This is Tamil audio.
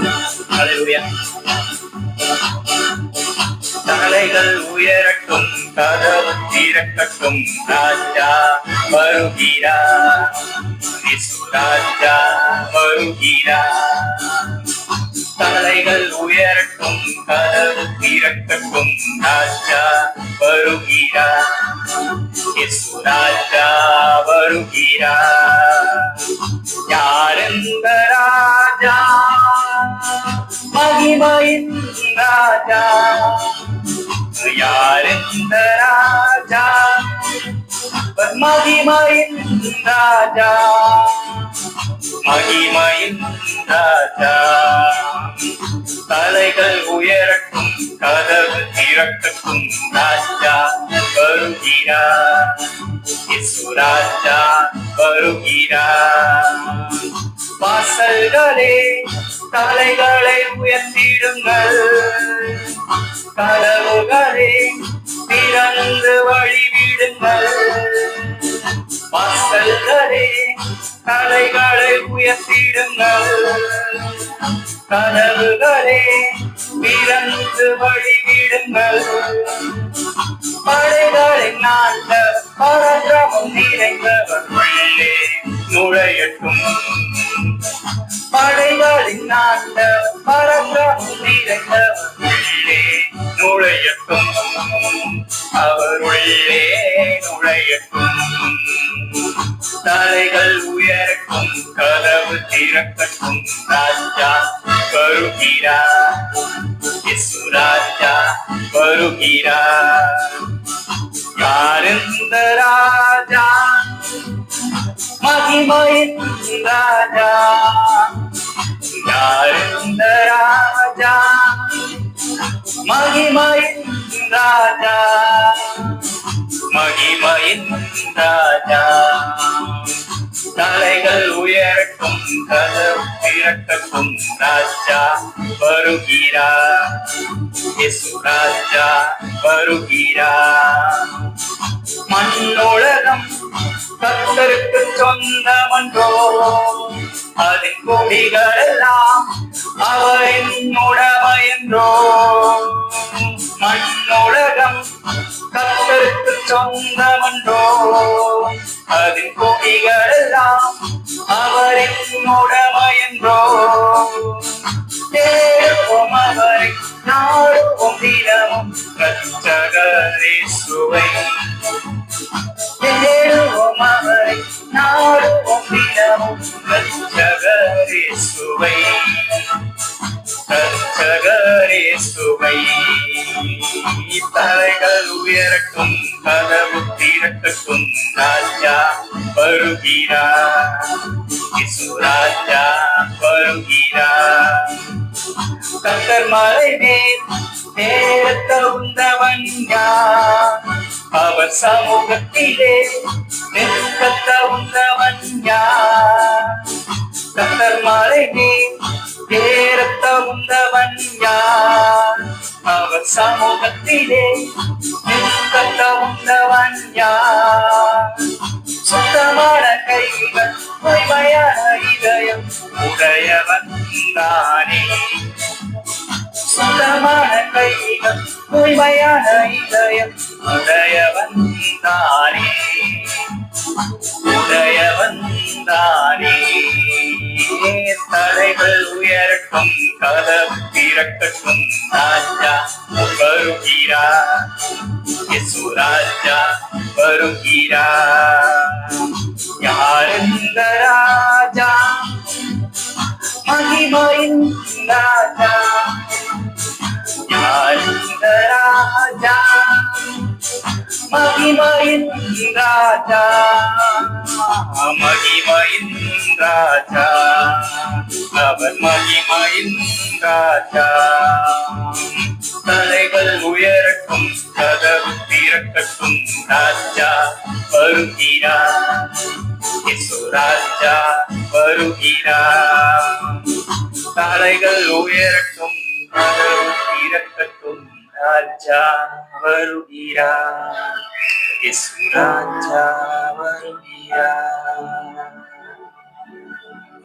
அல்லேலூயா. தலைகள் உயரட்டும், கதவு திறக்கட்டும், ராஜா வருகிறார், இயேசு ராஜா வருகிறார். தலைகள் உயரட்டும், கதவு திறக்கட்டும், ராஜா வருகிறார், இயேசு ராஜா வருகிறார். யார் இந்த ராஜா? மகிமையின் ராஜா. யார் இந்த ராஜா? மகிமையின் ராஜா. மகிமையின் ராஜா. தலைகள் உயரட்டும், கதவு திறக்கட்டும், ராஜா வருகிறார், இயேசு ராஜா வருகிறார். வாசல்களே தலைகளை உயர்த்திடுங்கள், கதவுகளே திறந்து வழிவிடுங்கள். வாசல்களே தலைகளை உயர்த்திடுங்கள், கதவுகளே திறந்து வழிவிடுங்கள். படைகளின் ஆண்ட பரக்கிரமம் நிறைந்தவர் உள்ளே நுழையட்டும். படைகளின் ஆண்ட பரக்கிரமம் நிறைந்தவர் உள்ளே நுழையட்டும். அவர் உள்ளே நுழையட்டும். தலைகள் உயரட்டும், கதவு திறக்கட்டும், ராஜா வருகிறார், இயேசு ராஜா வருகிறார். யார் இந்த ராஜா? மகிமையின் ராஜா. யார் இந்த ராஜா? மகிமையின் ராஜா. மகிமையின் ராஜா. தலைகள் உயரட்டும், கதவு திறக்கட்டும், ராஜா வருகிறார், இயேசு ராஜா வருகிறார். மண்ணுலகம் கர்த்தருக்கு சொந்தமன்றோ, அதன் கொடிகள் எல்லாம் அவரின் உடைமையென்றோ. மண்ணுலகம் கர்த்தருக்கு சொந்தமன்றோ, அதன் கொடிகள் எல்லாம் அவரின் உடைமையென்றோ. தேடுவோம் அவரை, நாடுவோம் தினமும் இரட்சகர் இயேசுவை. தேடுவோம் அவரை, நாடுவோம் தினமும் இரட்சகர் இயேசுவை. இரட்சகர் இயேசுவை. தலைகள் உயரட்டும், கதவு திறக்கட்டும், ராஜா வருகிறார், இயேசு ராஜா வருகிறார். கர்த்தர் மலை மேல் நேரத்த உண்டவன் யார்? அவர் சமூகத்திலே நிற்கத்த உண்டவன் யார்? கர்த்தர் மலை மேல் நேரத்த உண்டவன் யார்? அவர் சமூகத்திலே நிற்கத்த உண்டவன் யார்? சுத்தமான கைகள், தூய்மையான இதயம் உடையவன் தானே. சுத்தமான கைகள், தூய்மையான இதயம் உடையவன் தானே. உடையவன் தானே. தலைகள் உயரட்டும், கதவு திறக்கட்டும், ராஜா வருகிறார், இயேசு ராஜா வருகிறார். யார் இந்த ராஜா? மகிமையின் ராஜா. யார் இந்த ராஜா? மகிமையின் ராஜா. மகிமையின் ராஜா. அவர் மகிமையின் ராஜா. தலைகள் உயரட்டும், கதவு திறக்கட்டும், ராஜா வருகிறார், இயேசு ராஜா வருகிறார். தலைகள் உயரட்டும், கதவு திறக்கட்டும், ராஜா வருகிறார், இயேசு ராஜா வருகிறார்.